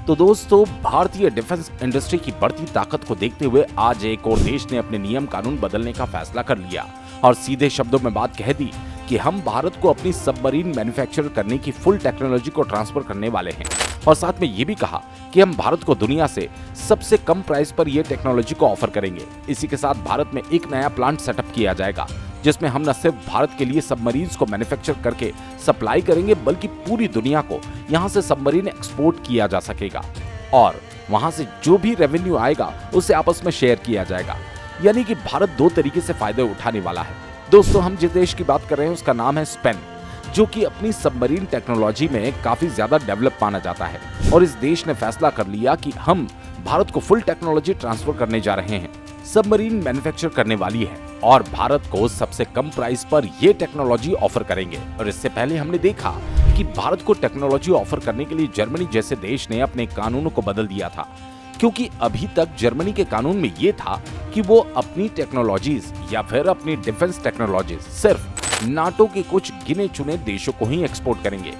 तो दोस्तों, भारतीय डिफेंस इंडस्ट्री की बढ़ती ताकत को देखते हुए आज एक और देश ने अपने नियम कानून बदलने का फैसला कर लिया और सीधे शब्दों में बात कह दी कि हम भारत को अपनी सबमरीन मैन्युफैक्चर करने की फुल टेक्नोलॉजी को ट्रांसफर करने वाले हैं और साथ में ये भी कहा कि हम भारत को दुनिया से सबसे कम प्राइस पर यह टेक्नोलॉजी को ऑफर करेंगे। इसी के साथ भारत में एक नया प्लांट सेटअप किया जाएगा जिसमें हम न सिर्फ भारत के लिए सबमरीन्स को मैन्युफैक्चर करके सप्लाई करेंगे बल्कि पूरी दुनिया को यहां से सबमरीन एक्सपोर्ट किया जा सकेगा और वहां से जो भी रेवेन्यू आएगा उसे आपस में शेयर किया जाएगा। यानी कि भारत दो तरीके से फायदे उठाने वाला है। दोस्तों, हम जिस देश की बात कर रहे हैं उसका नाम है स्पेन, जो कि अपनी सबमरीन टेक्नोलॉजी में काफी ज्यादा डेवलप माना जाता है और इस देश ने फैसला कर लिया कि हम भारत को फुल टेक्नोलॉजी ट्रांसफर करने जा रहे हैं। सबमरीन मैन्युफैक्चर करने वाली है और भारत को सबसे कम प्राइस पर यह टेक्नोलॉजी ऑफर करेंगे। और इससे पहले हमने देखा कि भारत को टेक्नोलॉजी ऑफर करने के लिए जर्मनी जैसे देश ने अपने कानूनों को बदल दिया था, क्योंकि अभी तक जर्मनी के कानून में ये था कि वो अपनी टेक्नोलॉजीज या फिर अपनी डिफेंस टेक्नोलॉजीज सिर्फ नाटो के कुछ गिने चुने देशों को ही एक्सपोर्ट करेंगे।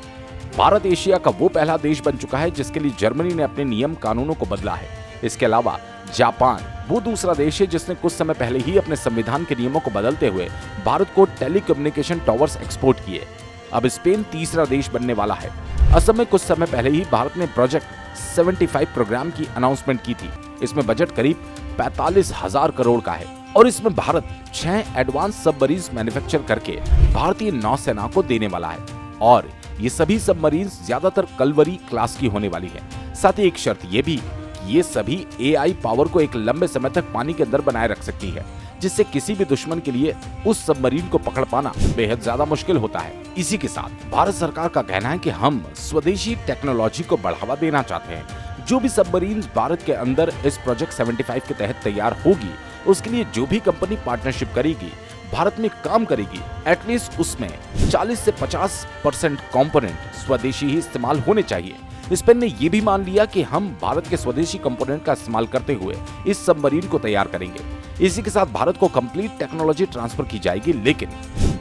भारत एशिया का वो पहला देश बन चुका है जिसके लिए जर्मनी ने अपने नियम कानूनों को बदला है। इसके अलावा जापान वो दूसरा देश है जिसने कुछ समय पहले ही अपने संविधान के नियमों को बदलते हुए भारत को टेलीकम्युनिकेशन टावर्स एक्सपोर्ट किए। अब स्पेन तीसरा देश बनने वाला है। असम में कुछ समय पहले ही भारत ने प्रोजेक्ट 75 प्रोग्राम की अनाउंसमेंट की थी। इसमें बजट करीब 45,000 करोड़ का है और इसमें भारत 6 एडवांस सबमरीन्स मैन्युफैक्चर करके भारतीय नौसेना को देने वाला है और ये सभी सबमरीन्स ज्यादातर कलवरी क्लास की होने वाली है। साथ ही एक शर्त ये भी कि ये सभी एआई पावर को एक लंबे समय तक पानी के अंदर बनाए रख सकती है, जिससे किसी भी दुश्मन के लिए उस सबमरीन को पकड़ पाना बेहद ज्यादा मुश्किल होता है। इसी के साथ भारत सरकार का कहना है कि हम स्वदेशी टेक्नोलॉजी को बढ़ावा देना चाहते हैं। जो भी सबमरीन भारत के अंदर इस प्रोजेक्ट 75 के तहत तैयार होगी, उसके लिए जो भी कंपनी पार्टनरशिप करेगी, भारत में काम करेगी, एटलीस्ट उसमें 40 से 50% कंपोनेंट स्वदेशी ही इस्तेमाल होने चाहिए। स्पेन ने यह भी मान लिया कि हम भारत के स्वदेशी कंपोनेंट का इस्तेमाल करते हुए इस सबमरीन को तैयार करेंगे। इसी के साथ भारत को कंप्लीट टेक्नोलॉजी ट्रांसफर की जाएगी, लेकिन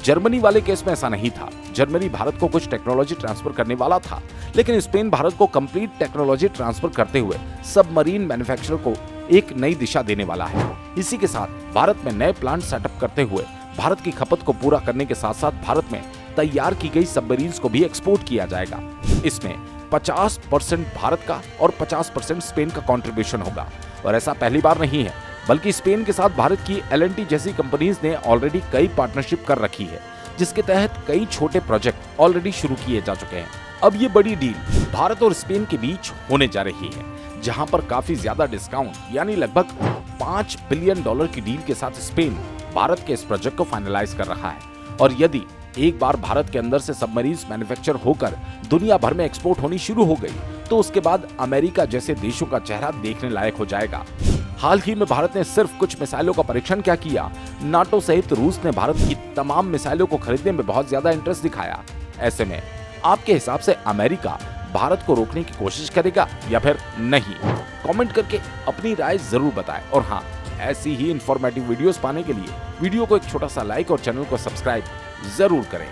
जर्मनी वाले केस में ऐसा नहीं था। जर्मनी भारत को कुछ टेक्नोलॉजी ट्रांसफर करने वाला था, लेकिन स्पेन भारत को कंप्लीट टेक्नोलॉजी ट्रांसफर करते हुए सबमरीन मैन्युफैक्चरर को एक नई दिशा देने वाला है। इसी के साथ भारत में नए प्लांट सेटअप करते हुए भारत की खपत को पूरा करने के साथ साथ भारत में तैयार की गई सबमरीन्स को भी एक्सपोर्ट किया जाएगा। इसमें 50% भारत का और 50% स्पेन का कंट्रीब्यूशन होगा और ऐसा पहली बार नहीं है, बल्कि स्पेन के साथ भारत की L&T जैसी कंपनीज ने ऑलरेडी कई पार्टनरशिप कर रखी है, जिसके तहत कई छोटे प्रोजेक्ट ऑलरेडी शुरू किए जा चुके हैं। अब ये बड़ी डील भारत और स्पेन के बीच होने जा रही है, जहां पर काफी ज्यादा डिस्काउंट यानी लगभग $5 बिलियन की डील के साथ स्पेन भारत के इस प्रोजेक्ट को फाइनलाइज कर रहा है। और यदि एक बार भारत के अंदर से सबमरीन्स मैन्युफैक्चर होकर दुनिया भर में एक्सपोर्ट होनी शुरू हो गई, तो उसके बाद अमेरिका जैसे देशों का चेहरा देखने लायक हो जाएगा। हाल ही में भारत ने सिर्फ कुछ मिसाइलों का परीक्षण क्या किया, नाटो सहित रूस ने भारत की तमाम मिसाइलों को खरीदने में बहुत ज्यादा इंटरेस्ट दिखाया। ऐसे में आपके हिसाब से अमेरिका भारत को रोकने की कोशिश करेगा या फिर नहीं? कमेंट करके अपनी राय जरूर बताएं और हाँ, ऐसी ही इंफॉर्मेटिव वीडियोस पाने के लिए वीडियो को एक छोटा सा लाइक और चैनल को सब्सक्राइब जरूर करें।